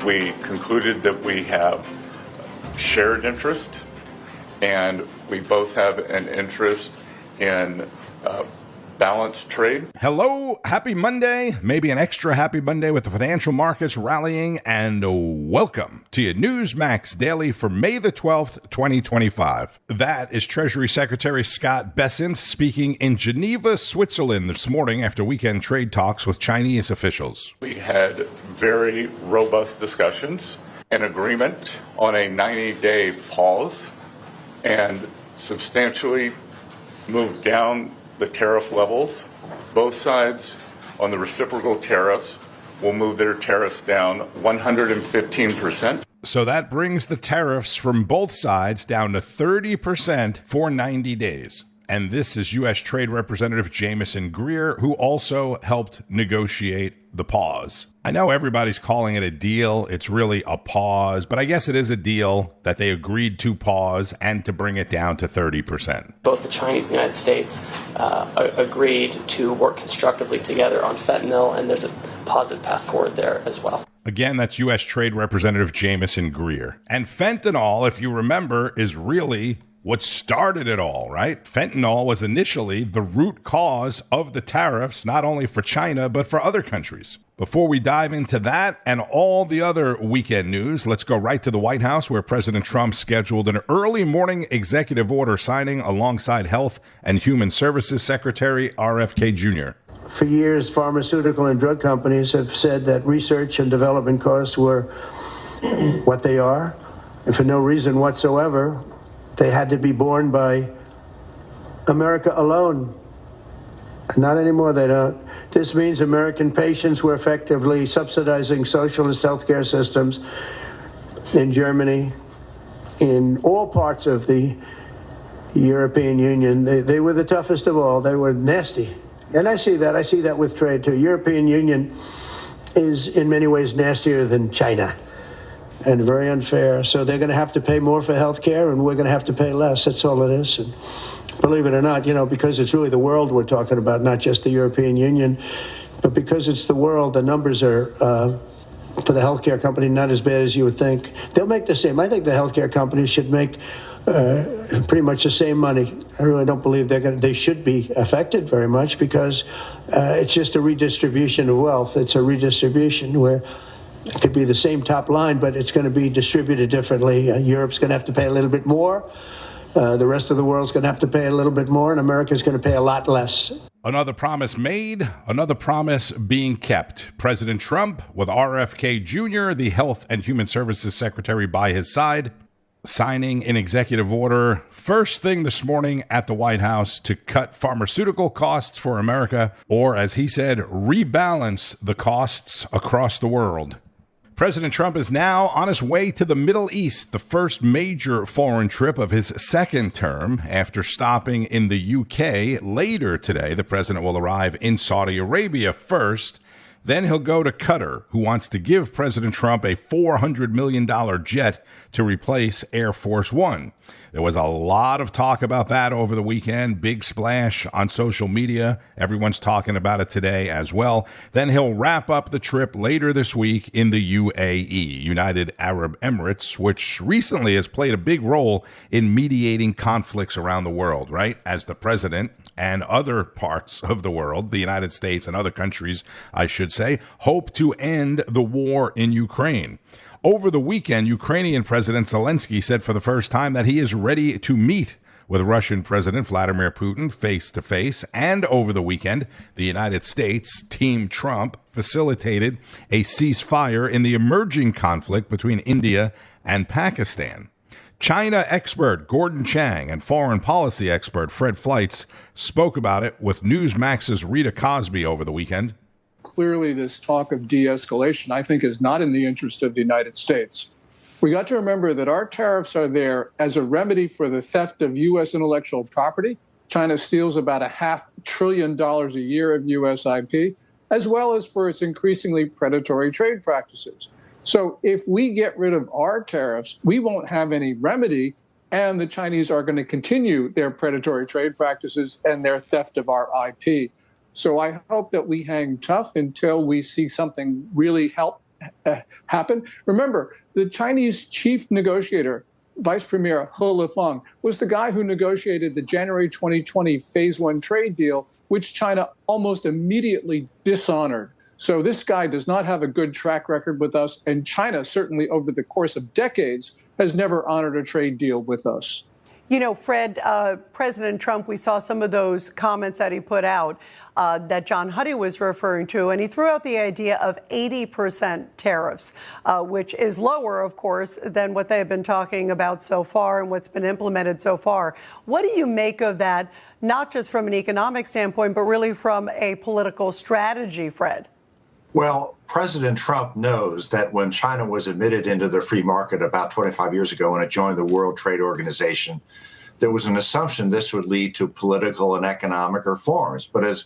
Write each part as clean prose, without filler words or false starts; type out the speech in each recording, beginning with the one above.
We concluded that we have shared interest, and we both have an interest in balanced trade. Hello, happy Monday, maybe an extra happy Monday with the financial markets rallying, and welcome to your Newsmax Daily for May the 12th, 2025. That is Treasury Secretary Scott Bessent speaking in Geneva, Switzerland this morning after weekend trade talks with Chinese officials. We had very robust discussions, an agreement on a 90-day pause, and substantially moved down the tariff levels. Both sides on the reciprocal tariffs will move their tariffs down 115%. So that brings the tariffs from both sides down to 30% for 90 days. And this is U.S. Trade Representative Jamieson Greer, who also helped negotiate the pause. I know everybody's calling it a deal. It's really a pause, but I guess it is a deal that they agreed to pause and to bring it down to 30%. Both the Chinese and the United States agreed to work constructively together on fentanyl, and there's a positive path forward there as well. Again, that's U.S. Trade Representative Jamieson Greer. And fentanyl, if you remember, is really what started it all, right? Fentanyl was initially the root cause of the tariffs, not only for China, but for other countries. Before we dive into that and all the other weekend news, let's go right to the White House, where President Trump scheduled an early morning executive order signing alongside Health and Human Services Secretary RFK Jr. For years, pharmaceutical and drug companies have said that research and development costs were what they are, and for no reason whatsoever, they had to be borne by America alone. Not anymore, they don't. This means American patients were effectively subsidizing socialist healthcare systems in Germany, in all parts of the European Union. They were the toughest of all. They were nasty. And I see that with trade too. European Union is in many ways nastier than China and very unfair. So they're going to have to pay more for health care, and we're going to have to pay less. That's all it is. And believe it or not, because it's really the world we're talking about, not just the European Union, but because it's the world, the numbers are, for the healthcare company, not as bad as you would think. They'll make the same. I think the healthcare companies should make pretty much the same money. I really don't believe they should be affected very much, because it's just a redistribution of wealth. It's a redistribution where it could be the same top line, but it's going to be distributed differently. Europe's going to have to pay a little bit more. The rest of the world's going to have to pay a little bit more, and America's going to pay a lot less. Another promise made, another promise being kept. President Trump, with RFK Jr., the Health and Human Services Secretary, by his side, signing an executive order first thing this morning at the White House to cut pharmaceutical costs for America, or as he said, rebalance the costs across the world. President Trump is now on his way to the Middle East, the first major foreign trip of his second term. After stopping in the UK later today, the president will arrive in Saudi Arabia first. Then he'll go to Qatar, who wants to give President Trump a $400 million jet to replace Air Force One. There was a lot of talk about that over the weekend. Big splash on social media. Everyone's talking about it today as well. Then he'll wrap up the trip later this week in the UAE, United Arab Emirates, which recently has played a big role in mediating conflicts around the world, right? As the president and other parts of the world, the United States and other countries, I should say, hope to end the war in Ukraine. Over the weekend, Ukrainian President Zelensky said for the first time that he is ready to meet with Russian President Vladimir Putin face-to-face. And over the weekend, the United States, Team Trump, facilitated a ceasefire in the emerging conflict between India and Pakistan. China expert Gordon Chang and foreign policy expert Fred Fleitz spoke about it with Newsmax's Rita Cosby over the weekend. Clearly, this talk of de-escalation, I think, is not in the interest of the United States. We got to remember that our tariffs are there as a remedy for the theft of U.S. intellectual property. China steals about $500 billion a year of U.S. IP, as well as for its increasingly predatory trade practices. So if we get rid of our tariffs, we won't have any remedy, and the Chinese are going to continue their predatory trade practices and their theft of our IP. So I hope that we hang tough until we see something really happen. Remember, the Chinese chief negotiator, Vice Premier He Lifeng, was the guy who negotiated the January 2020 Phase 1 trade deal, which China almost immediately dishonored. So this guy does not have a good track record with us, and China, certainly over the course of decades, has never honored a trade deal with us. You know, Fred, President Trump, we saw some of those comments that he put out that John Huddy was referring to, and he threw out the idea of 80% tariffs, which is lower, of course, than what they have been talking about so far and what's been implemented so far. What do you make of that, not just from an economic standpoint, but really from a political strategy, Fred? Well, President Trump knows that when China was admitted into the free market about 25 years ago when it joined the World Trade Organization, there was an assumption this would lead to political and economic reforms. But as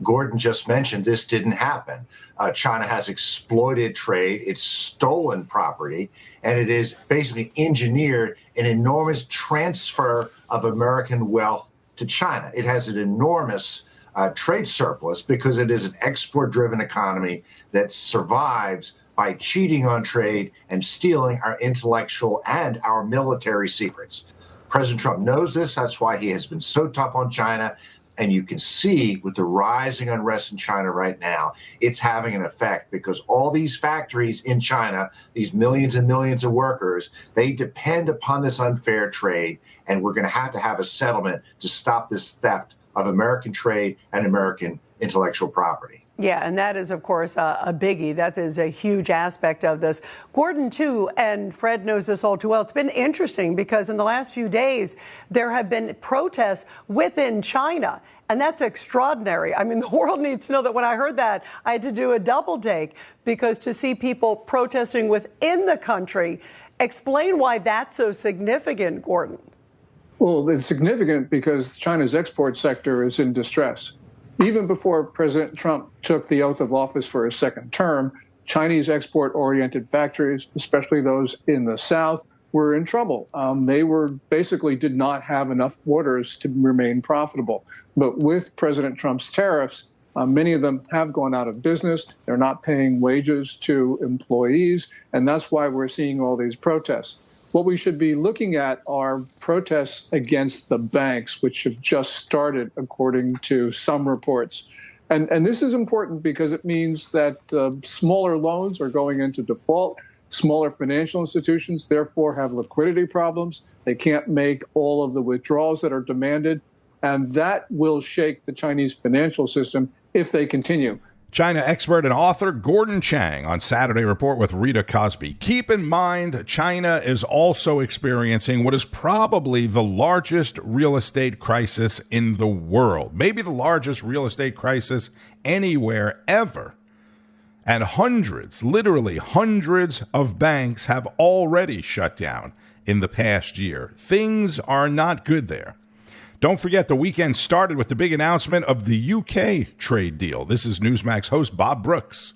Gordon just mentioned, this didn't happen. China has exploited trade, it's stolen property, and it has basically engineered an enormous transfer of American wealth to China. It has an enormous trade surplus because it is an export-driven economy that survives by cheating on trade and stealing our intellectual and our military secrets. President Trump knows this. That's why he has been so tough on China. And you can see with the rising unrest in China right now, it's having an effect because all these factories in China, these millions and millions of workers, they depend upon this unfair trade. And we're going to have a settlement to stop this theft of American trade and American intellectual property. Yeah, and that is, of course, a biggie. That is a huge aspect of this. Gordon, too, and Fred knows this all too well. It's been interesting because in the last few days, there have been protests within China, and that's extraordinary. I mean, the world needs to know that when I heard that, I had to do a double take because to see people protesting within the country, explain why that's so significant, Gordon. Well, it's significant because China's export sector is in distress. Even before President Trump took the oath of office for his second term, Chinese export-oriented factories, especially those in the South, were in trouble. They basically did not have enough orders to remain profitable. But with President Trump's tariffs, many of them have gone out of business. They're not paying wages to employees, and that's why we're seeing all these protests. What we should be looking at are protests against the banks, which have just started, according to some reports. And this is important because it means that smaller loans are going into default. Smaller financial institutions, therefore, have liquidity problems. They can't make all of the withdrawals that are demanded. And that will shake the Chinese financial system if they continue. China expert and author Gordon Chang on Saturday Report with Rita Cosby. Keep in mind, China is also experiencing what is probably the largest real estate crisis in the world, maybe the largest real estate crisis anywhere ever. And hundreds, literally hundreds of banks have already shut down in the past year. Things are not good there. Don't forget, the weekend started with the big announcement of the UK trade deal. This is Newsmax host Bob Brooks.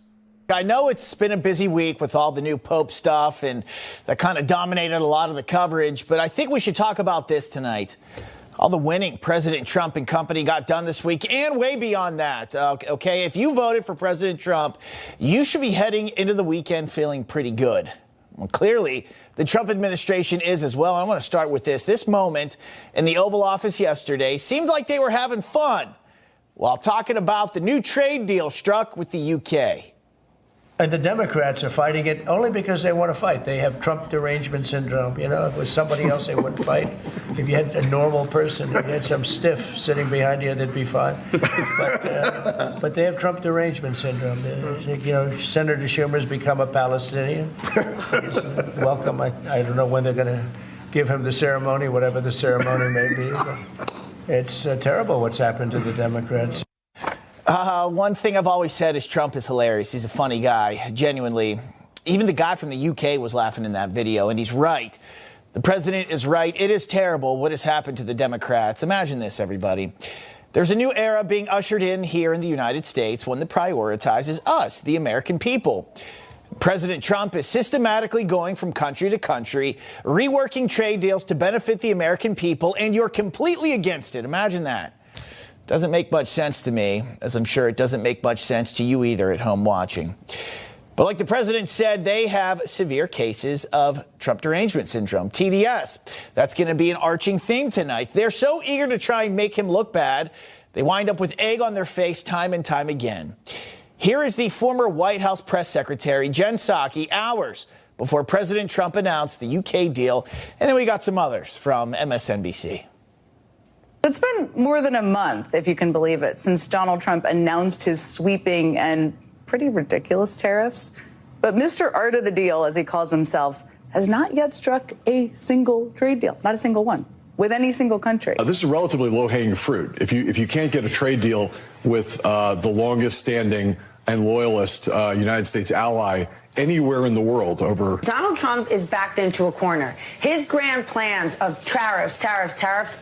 I know it's been a busy week with all the new Pope stuff, and that kind of dominated a lot of the coverage, but I think we should talk about this tonight. All the winning President Trump and company got done this week, and way beyond that. Okay, if you voted for President Trump, you should be heading into the weekend feeling pretty good. Well, clearly, the Trump administration is as well. I want to start with this. This moment in the Oval Office yesterday seemed like they were having fun while talking about the new trade deal struck with the UK. And the Democrats are fighting it only because they want to fight. They have Trump derangement syndrome. You know, if it was somebody else, they wouldn't fight. If you had a normal person, if you had some stiff sitting behind you, they'd be fine. But they have Trump derangement syndrome. You know, Senator Schumer's become a Palestinian. Welcome. I don't know when they're going to give him the ceremony, whatever the ceremony may be. But it's terrible what's happened to the Democrats. One thing I've always said is Trump is hilarious. He's a funny guy, genuinely. Even the guy from the UK was laughing in that video, and he's right. The president is right. It is terrible what has happened to the Democrats. Imagine this, everybody. There's a new era being ushered in here in the United States, one that prioritizes us, the American people. President Trump is systematically going from country to country, reworking trade deals to benefit the American people, and you're completely against it. Imagine that. Doesn't make much sense to me, as I'm sure it doesn't make much sense to you either at home watching. But like the president said, they have severe cases of Trump derangement syndrome, TDS. That's going to be an arching theme tonight. They're so eager to try and make him look bad, they wind up with egg on their face time and time again. Here is the former White House press secretary, Jen Psaki, hours before President Trump announced the UK deal. And then we got some others from MSNBC. It's been more than a month, if you can believe it, since Donald Trump announced his sweeping and pretty ridiculous tariffs. But Mr. Art of the Deal, as he calls himself, has not yet struck a single trade deal, not a single one, with any single country. This is relatively low-hanging fruit. If you can't get a trade deal with the longest-standing and loyalist United States ally anywhere in the world over. Donald Trump is backed into a corner. His grand plans of tariffs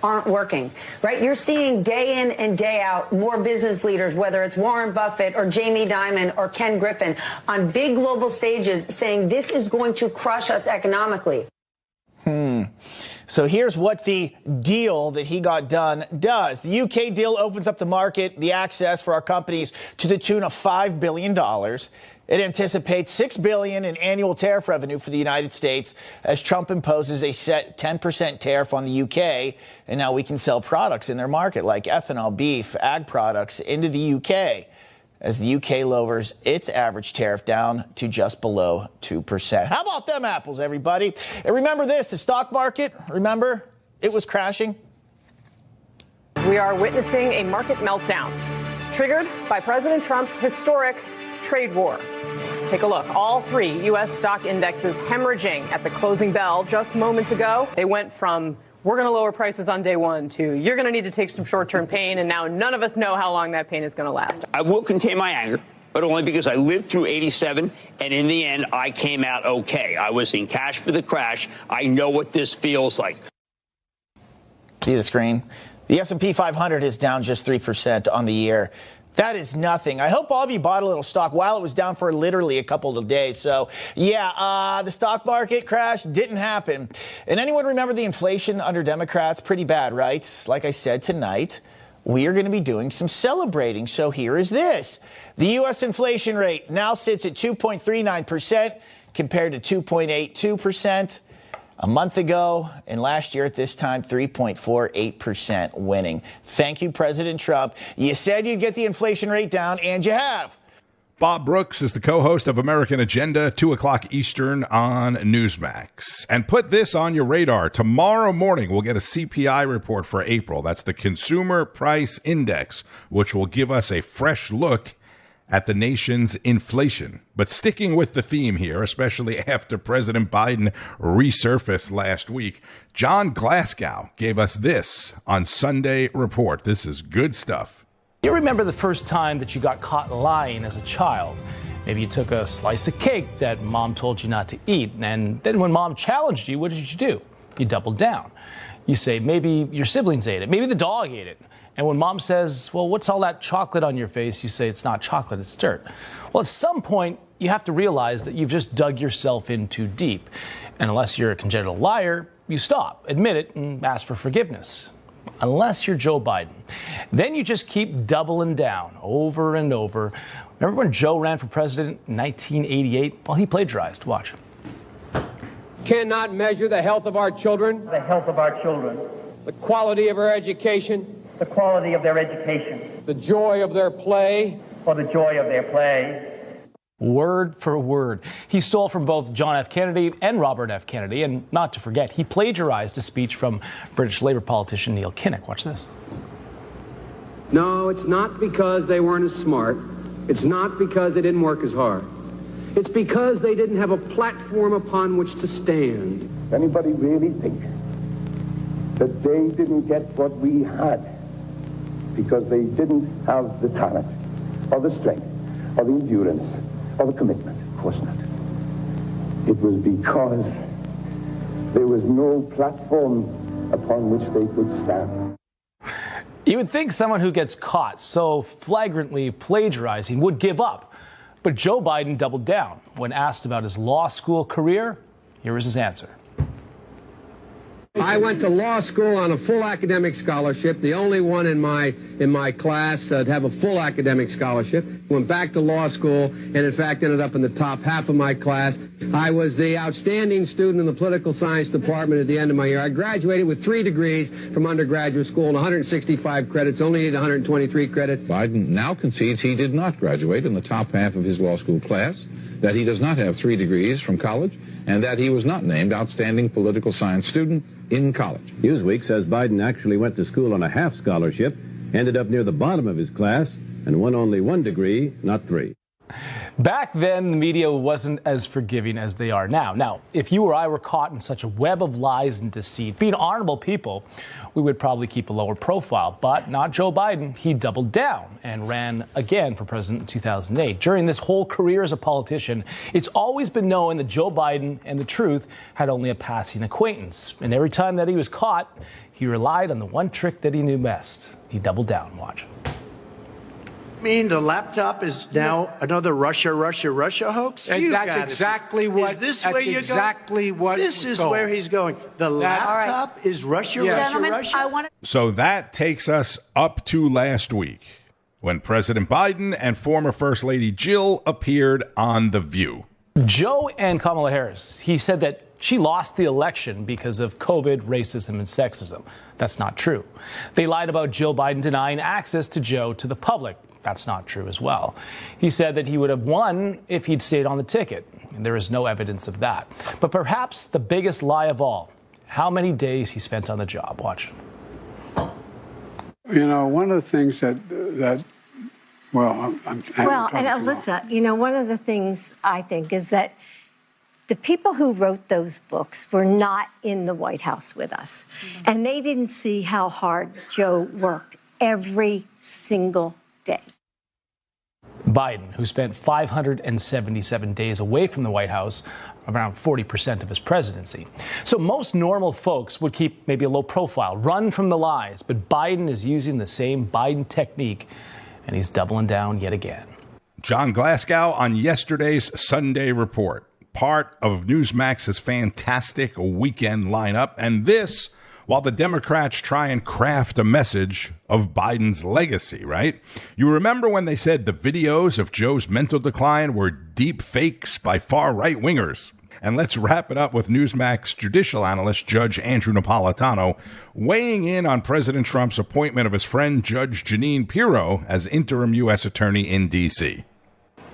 aren't working, right? You're seeing day in and day out more business leaders, whether it's Warren Buffett or Jamie Dimon or Ken Griffin, on big global stages saying this is going to crush us economically. So here's what the deal that he got done does. The UK deal opens up the market, the access for our companies to the tune of $5 billion. It anticipates $6 billion in annual tariff revenue for the United States as Trump imposes a set 10% tariff on the UK. And now we can sell products in their market like ethanol, beef, ag products into the UK as the UK lowers its average tariff down to just below 2%. How about them apples, everybody? And remember this, the stock market, remember, it was crashing. We are witnessing a market meltdown triggered by President Trump's historic trade war. Take a look. All three U.S. stock indexes hemorrhaging at the closing bell just moments ago. They went from we're going to lower prices on day one to you're going to need to take some short-term pain, and now none of us know how long that pain is going to last. I will contain my anger, but only because I lived through 87, and in the end, I came out okay. I was in cash for the crash. I know what this feels like. See the screen? The S&P 500 is down just 3% on the year. That is nothing. I hope all of you bought a little stock while it was down for literally a couple of days. So, yeah, the stock market crash didn't happen. And anyone remember the inflation under Democrats? Pretty bad, right? Like I said, tonight, we are going to be doing some celebrating. So here is this. The U.S. inflation rate now sits at 2.39% compared to 2.82% a month ago, and last year at this time, 3.48% winning. Thank you, President Trump. You said you'd get the inflation rate down, and you have. Bob Brooks is the co-host of American Agenda, 2 o'clock Eastern on Newsmax. And put this on your radar. Tomorrow morning, we'll get a CPI report for April. That's the Consumer Price Index, which will give us a fresh look at the nation's inflation. But sticking with the theme here, especially after President Biden resurfaced last week, Jon Glasgow gave us this on Sunday Report. This is good stuff. You remember the first time that you got caught lying as a child. Maybe you took a slice of cake that mom told you not to eat, and then when mom challenged you, what did you do? You doubled down. You say, maybe your siblings ate it, maybe the dog ate it. And when mom says, well, what's all that chocolate on your face? You say, it's not chocolate, it's dirt. Well, at some point, you have to realize that you've just dug yourself in too deep. And unless you're a congenital liar, you stop, admit it, and ask for forgiveness. Unless you're Joe Biden. Then you just keep doubling down over and over. Remember when Joe ran for president in 1988? Well, he plagiarized. Watch. Cannot measure the health of our children. The health of our children. The quality of our education. The quality of their education. The joy of their play. Or the joy of their play. Word for word. He stole from both John F. Kennedy and Robert F. Kennedy. And not to forget, he plagiarized a speech from British Labour politician Neil Kinnick. Watch this. No, it's not because they weren't as smart. It's not because they didn't work as hard. It's because they didn't have a platform upon which to stand. Anybody really think that they didn't get what we had because they didn't have the talent or the strength or the endurance or the commitment? Of course not. It was because there was no platform upon which they could stand. You would think someone who gets caught so flagrantly plagiarizing would give up. But Joe Biden doubled down. When asked about his law school career, here was his answer. I went to law school on a full academic scholarship, the only one in my class to have a full academic scholarship. Went back to law school and, in fact, ended up in the top half of my class. I was the outstanding student in the political science department at the end of my year. I graduated with 3 degrees from undergraduate school and 165 credits, only needed 123 credits. Biden now concedes he did not graduate in the top half of his law school class, that he does not have 3 degrees from college, and that he was not named outstanding political science student in college. Newsweek says Biden actually went to school on a half scholarship, ended up near the bottom of his class, and won only 1 degree, not 3. Back then, the media wasn't as forgiving as they are now. Now, if you or I were caught in such a web of lies and deceit, being honorable people, we would probably keep a lower profile. But not Joe Biden. He doubled down and ran again for president in 2008. During this whole career as a politician, it's always been known that Joe Biden and the truth had only a passing acquaintance. And every time that he was caught, he relied on the one trick that he knew best. He doubled down. Watch. Mean the laptop is now another Russia hoax? That's exactly what. Is this where you're going? This is where he's going. The laptop is Russia. So that takes us up to last week, when President Biden and former First Lady Jill appeared on The View. Joe and Kamala Harris, he said that she lost the election because of COVID, racism, and sexism. That's not true. They lied about Joe Biden denying access to Joe to the public. That's not true as well. He said that he would have won if he'd stayed on the ticket. And there is no evidence of that. But perhaps the biggest lie of all, how many days he spent on the job. Watch. You know, one of the things that and Alyssa, you know, one of the things I think is that the people who wrote those books were not in the White House with us. Mm-hmm. And they didn't see how hard Joe worked every single day. Biden, who spent 577 days away from the White House, around 40% of his presidency. So most normal folks would keep maybe a low profile, run from the lies. But Biden is using the same Biden technique, and he's doubling down yet again. Jon Glasgow on yesterday's Sunday Report, part of Newsmax's fantastic weekend lineup, and this while the Democrats try and craft a message of Biden's legacy, right? You remember when they said the videos of Joe's mental decline were deep fakes by far right-wingers? And let's wrap it up with Newsmax judicial analyst Judge Andrew Napolitano weighing in on President Trump's appointment of his friend Judge Jeanine Pirro as interim U.S. attorney in D.C.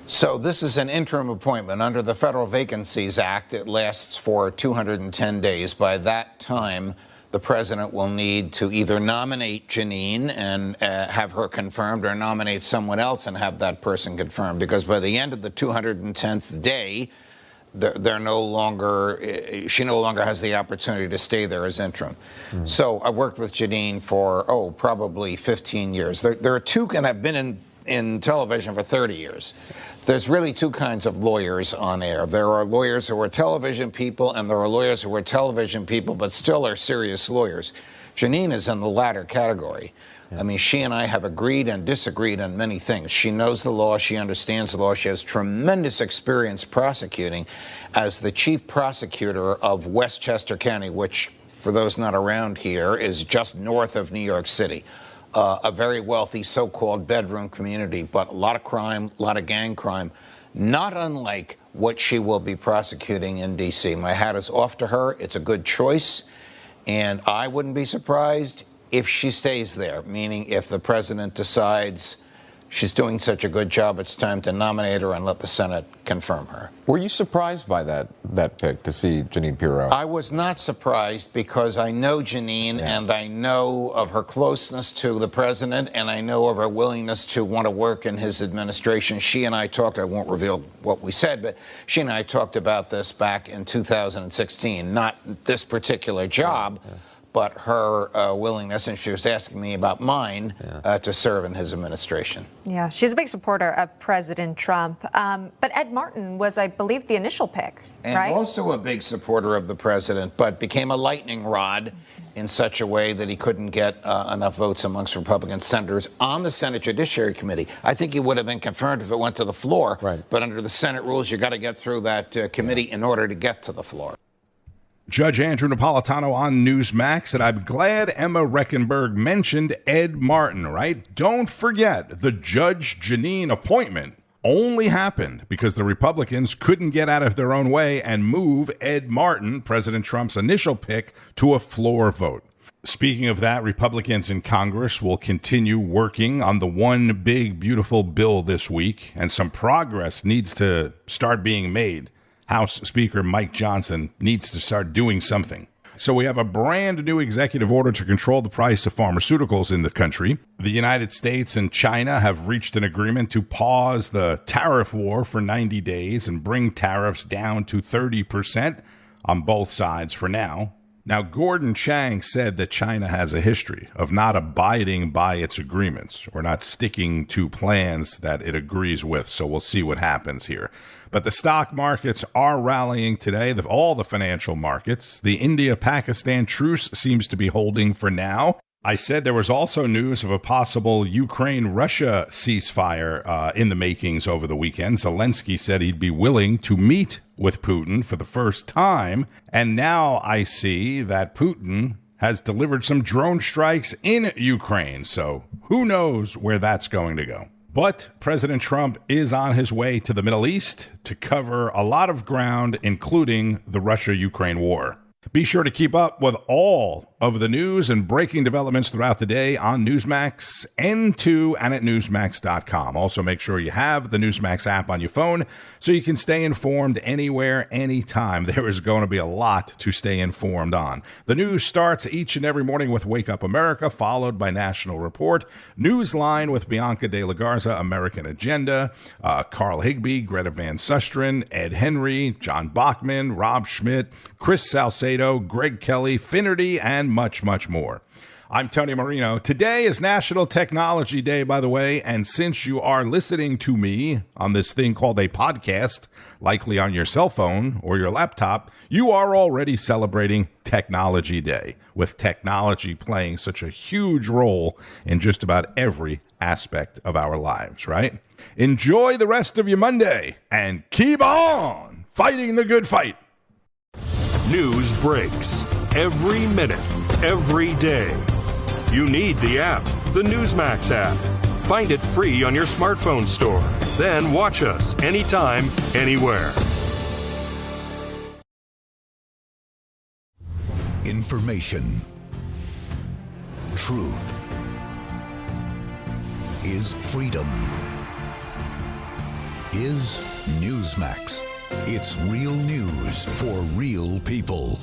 So this is an interim appointment under the Federal Vacancies Act. It lasts for 210 days. By that time, the president will need to either nominate Jeanine and have her confirmed, or nominate someone else and have that person confirmed. Because by the end of the 210th day, she no longer has the opportunity to stay there as interim. Mm-hmm. So I worked with Jeanine for, probably 15 years. There are two, and I've been in television for 30 years. There's really two kinds of lawyers on air. There are lawyers who are television people, and there are lawyers who are television people but still are serious lawyers. Jeanine is in the latter category. Yeah. I mean, she and I have agreed and disagreed on many things. She knows the law. She understands the law. She has tremendous experience prosecuting as the chief prosecutor of Westchester County, which, for those not around here, is just north of New York City. A very wealthy so-called bedroom community, but a lot of crime, a lot of gang crime, not unlike what she will be prosecuting in D.C. My hat is off to her. It's a good choice, and I wouldn't be surprised if she stays there, meaning if the president decides she's doing such a good job, it's time to nominate her and let the Senate confirm her. Were you surprised by that pick, to see Jeanine Pirro? I was not surprised, because I know Jeanine, and I know of her closeness to the president, and I know of her willingness to want to work in his administration. She and I talked, I won't reveal what we said, but she and I talked about this back in 2016, not this particular job, but her willingness, and she was asking me about mine, to serve in his administration. Yeah, she's a big supporter of President Trump. But Ed Martin was, I believe, the initial pick, and right? Also a big supporter of the president, but became a lightning rod in such a way that he couldn't get enough votes amongst Republican senators on the Senate Judiciary Committee. I think he would have been confirmed if it went to the floor, but under the Senate rules, you got to get through that committee in order to get to the floor. Judge Andrew Napolitano on Newsmax, and I'm glad Emma Reckenberg mentioned Ed Martin, right? Don't forget, the Judge Jeanine appointment only happened because the Republicans couldn't get out of their own way and move Ed Martin, President Trump's initial pick, to a floor vote. Speaking of that, Republicans in Congress will continue working on the one big, beautiful bill this week, and some progress needs to start being made. House Speaker Mike Johnson needs to start doing something. So we have a brand new executive order to control the price of pharmaceuticals in the country. The United States and China have reached an agreement to pause the tariff war for 90 days and bring tariffs down to 30% on both sides for now. Now, Gordon Chang said that China has a history of not abiding by its agreements or not sticking to plans that it agrees with. So we'll see what happens here. But the stock markets are rallying today, all the financial markets. The India-Pakistan truce seems to be holding for now. I said there was also news of a possible Ukraine-Russia ceasefire in the makings over the weekend. Zelensky said he'd be willing to meet with Putin for the first time. And now I see that Putin has delivered some drone strikes in Ukraine. So who knows where that's going to go. But President Trump is on his way to the Middle East to cover a lot of ground, including the Russia-Ukraine war. Be sure to keep up with all of the news and breaking developments throughout the day on Newsmax, N2, and at Newsmax.com. Also, make sure you have the Newsmax app on your phone so you can stay informed anywhere, anytime. There is going to be a lot to stay informed on. The news starts each and every morning with Wake Up America, followed by National Report, Newsline with Bianca De La Garza, American Agenda, Carl Higbee, Greta Van Susteren, Ed Henry, John Bachman, Rob Schmitt, Chris Salcedo, Greg Kelly, Finnerty, and much, much more. I'm Tony Marino. Today is National Technology Day, by the way, and since you are listening to me on this thing called a podcast, likely on your cell phone or your laptop, you are already celebrating Technology Day, with technology playing such a huge role in just about every aspect of our lives, right? Enjoy the rest of your Monday and keep on fighting the good fight. News breaks every minute, every day. You need the app, the Newsmax app. Find it free on your smartphone store. Then watch us anytime, anywhere. Information. Truth. Is freedom. Is Newsmax. It's real news for real people.